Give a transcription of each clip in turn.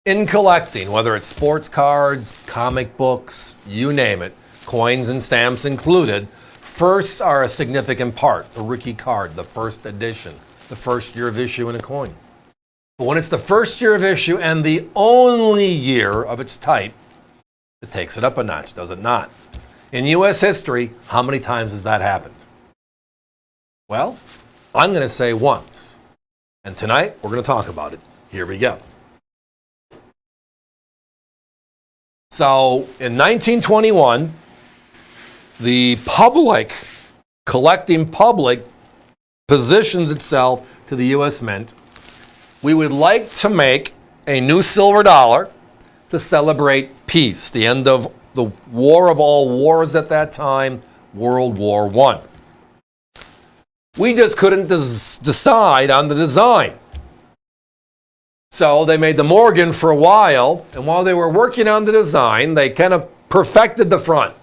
In collecting, whether it's sports cards, comic books, you name it, coins and stamps included, firsts are a significant part. The rookie card, the first edition, the first year of issue in a coin. But when it's the first year of issue and the only year of its type, it takes it up a notch, does it not? In U.S. history, how many times has that happened? Well, I'm going to say once. And tonight, we're going to talk about it. Here we go. So, in 1921, the public, collecting public, positions itself to the U.S. Mint. We would like to make a new silver dollar to celebrate peace, the end of the war of all wars at that time, World War I. We just couldn't decide on the design. So they made the Morgan for a while, and while they were working on the design, they kind of perfected the front.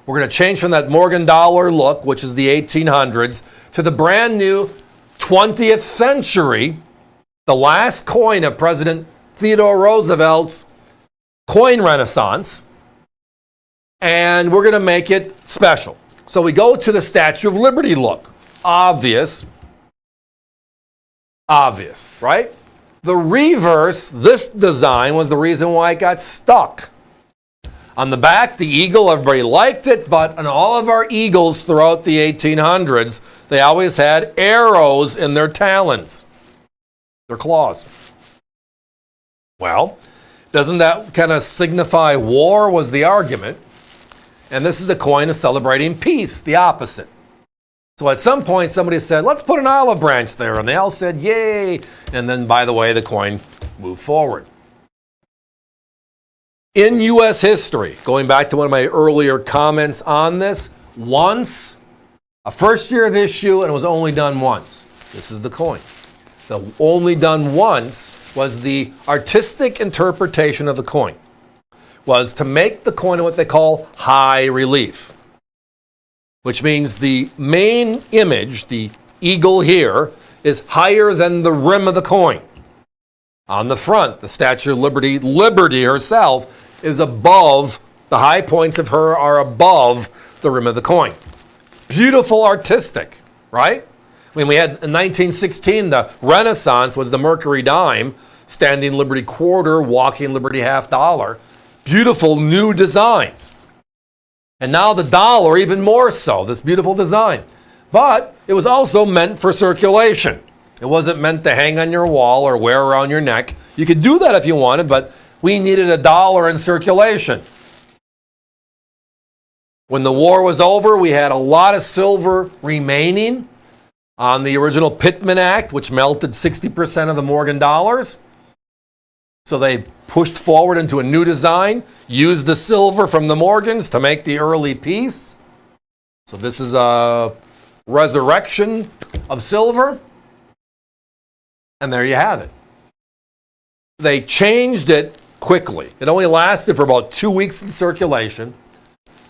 We're going to change from that Morgan dollar look, which is the 1800s, to the brand new 20th century, the last coin of President Theodore Roosevelt's coin renaissance, and we're going to make it special. So we go to the Statue of Liberty look. Obvious, right? The reverse, this design was the reason why it got stuck. On the back, the eagle, everybody liked it, but on all of our eagles throughout the 1800s, they always had arrows in their talons, their claws. Well, doesn't that kind of signify war, was the argument? And this is a coin of celebrating peace, the opposite. So at some point, somebody said, let's put an olive branch there. And they all said, yay. And then, by the way, the coin moved forward. In U.S. history, going back to one of my earlier comments on this, once, a first year of issue, and it was only done once. This is the coin. The only done once was the artistic interpretation of the coin, was to make the coin what they call high relief, which means the main image, the eagle here, is higher than the rim of the coin. On the front, the Statue of Liberty, Liberty herself, is above, the high points of her are above the rim of the coin. Beautiful, artistic, right? I mean, we had in 1916, the Renaissance was the Mercury dime, standing Liberty quarter, walking Liberty half dollar. Beautiful new designs. And now the dollar, even more so, this beautiful design. But it was also meant for circulation. It wasn't meant to hang on your wall or wear around your neck. You could do that if you wanted, but we needed a dollar in circulation. When the war was over, we had a lot of silver remaining on the original Pittman Act, which melted 60% of the Morgan dollars. So they pushed forward into a new design, used the silver from the Morgans to make the early piece. So this is a resurrection of silver. And there you have it. They changed it quickly. It only lasted for about 2 weeks in circulation,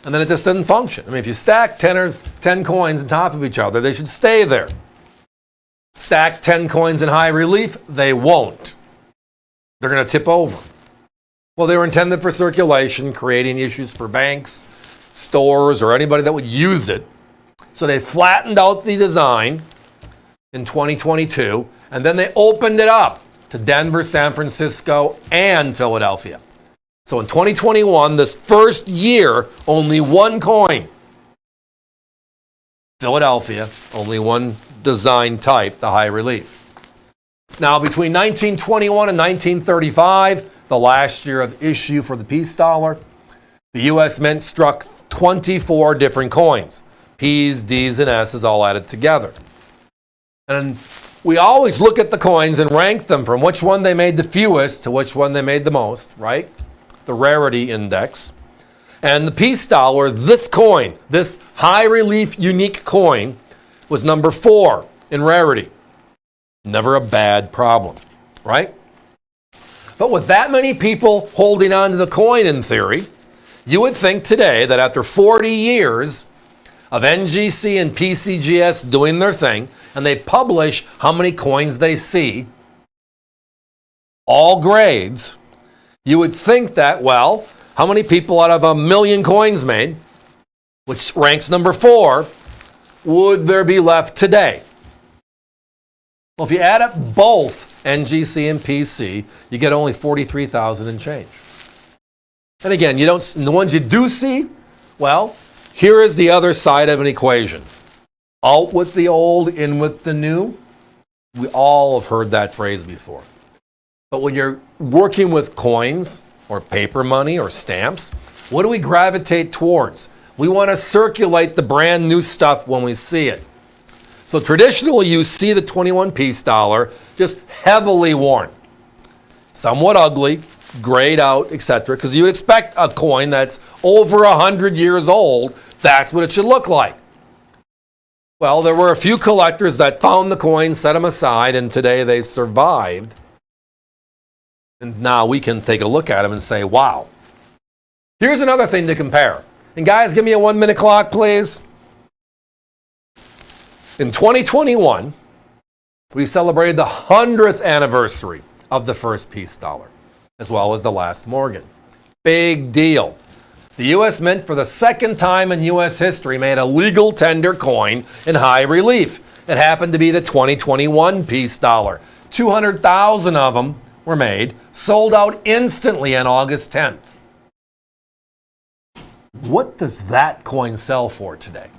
and then it just didn't function. I mean, if you stack 10 coins on top of each other, they should stay there. Stack 10 coins in high relief, they won't. They're going to tip over. Well, they were intended for circulation, creating issues for banks, stores, or anybody that would use it. So they flattened out the design in 2022, and then they opened it up to Denver, San Francisco, and Philadelphia. So in 2021, this first year, only one coin. Philadelphia, only one design type, the high relief. Now, between 1921 and 1935, the last year of issue for the peace dollar, the U.S. Mint struck 24 different coins. P's, D's, and S's all added together. And we always look at the coins and rank them from which one they made the fewest to which one they made the most, right? The rarity index. And the peace dollar, this coin, this high relief unique coin, was number 4 in rarity. Never a bad problem, right? But with that many people holding on to the coin in theory, you would think today that after 40 years of NGC and PCGS doing their thing, and they publish how many coins they see, all grades, You would think that, well, how many people out of 1 million coins made, which ranks number 4, would there be left today? Well, if you add up both NGC and PC, you get only 43,000 and change. And again, the ones you do see, well, here is the other side of an equation. Out with the old, in with the new. We all have heard that phrase before. But when you're working with coins or paper money or stamps, what do we gravitate towards? We want to circulate the brand new stuff when we see it. So traditionally, you see the 21-piece dollar just heavily worn, somewhat ugly, grayed out, etc. Because you expect a coin that's over 100 years old, that's what it should look like. Well, there were a few collectors that found the coins, set them aside, and today they survived. And now we can take a look at them and say, wow. Here's another thing to compare. And guys, give me a 1-minute clock, please. In 2021, we celebrated the 100th anniversary of the first piece dollar, as well as the last Morgan. Big deal. The U.S. Mint, for the second time in U.S. history, made a legal tender coin in high relief. It happened to be the 2021 piece dollar. 200,000 of them were made, sold out instantly on August 10th. What does that coin sell for today?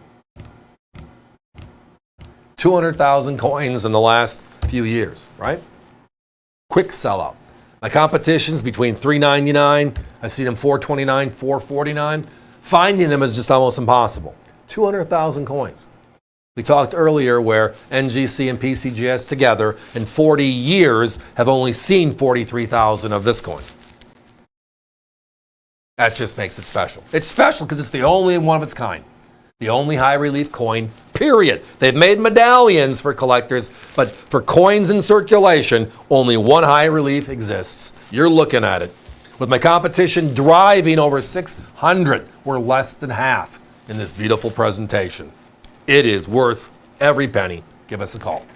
200,000 coins in the last few years, right? Quick sellout. My competition's between $3.99. I've seen them $4.29, $4.49. Finding them is just almost impossible. 200,000 coins. We talked earlier where NGC and PCGS together in 40 years have only seen 43,000 of this coin. That just makes it special. It's special because it's the only one of its kind. The only high relief coin, period. They've made medallions for collectors, but for coins in circulation, only one high relief exists. You're looking at it. With my competition driving over 600, we're less than half in this beautiful presentation. It is worth every penny. Give us a call.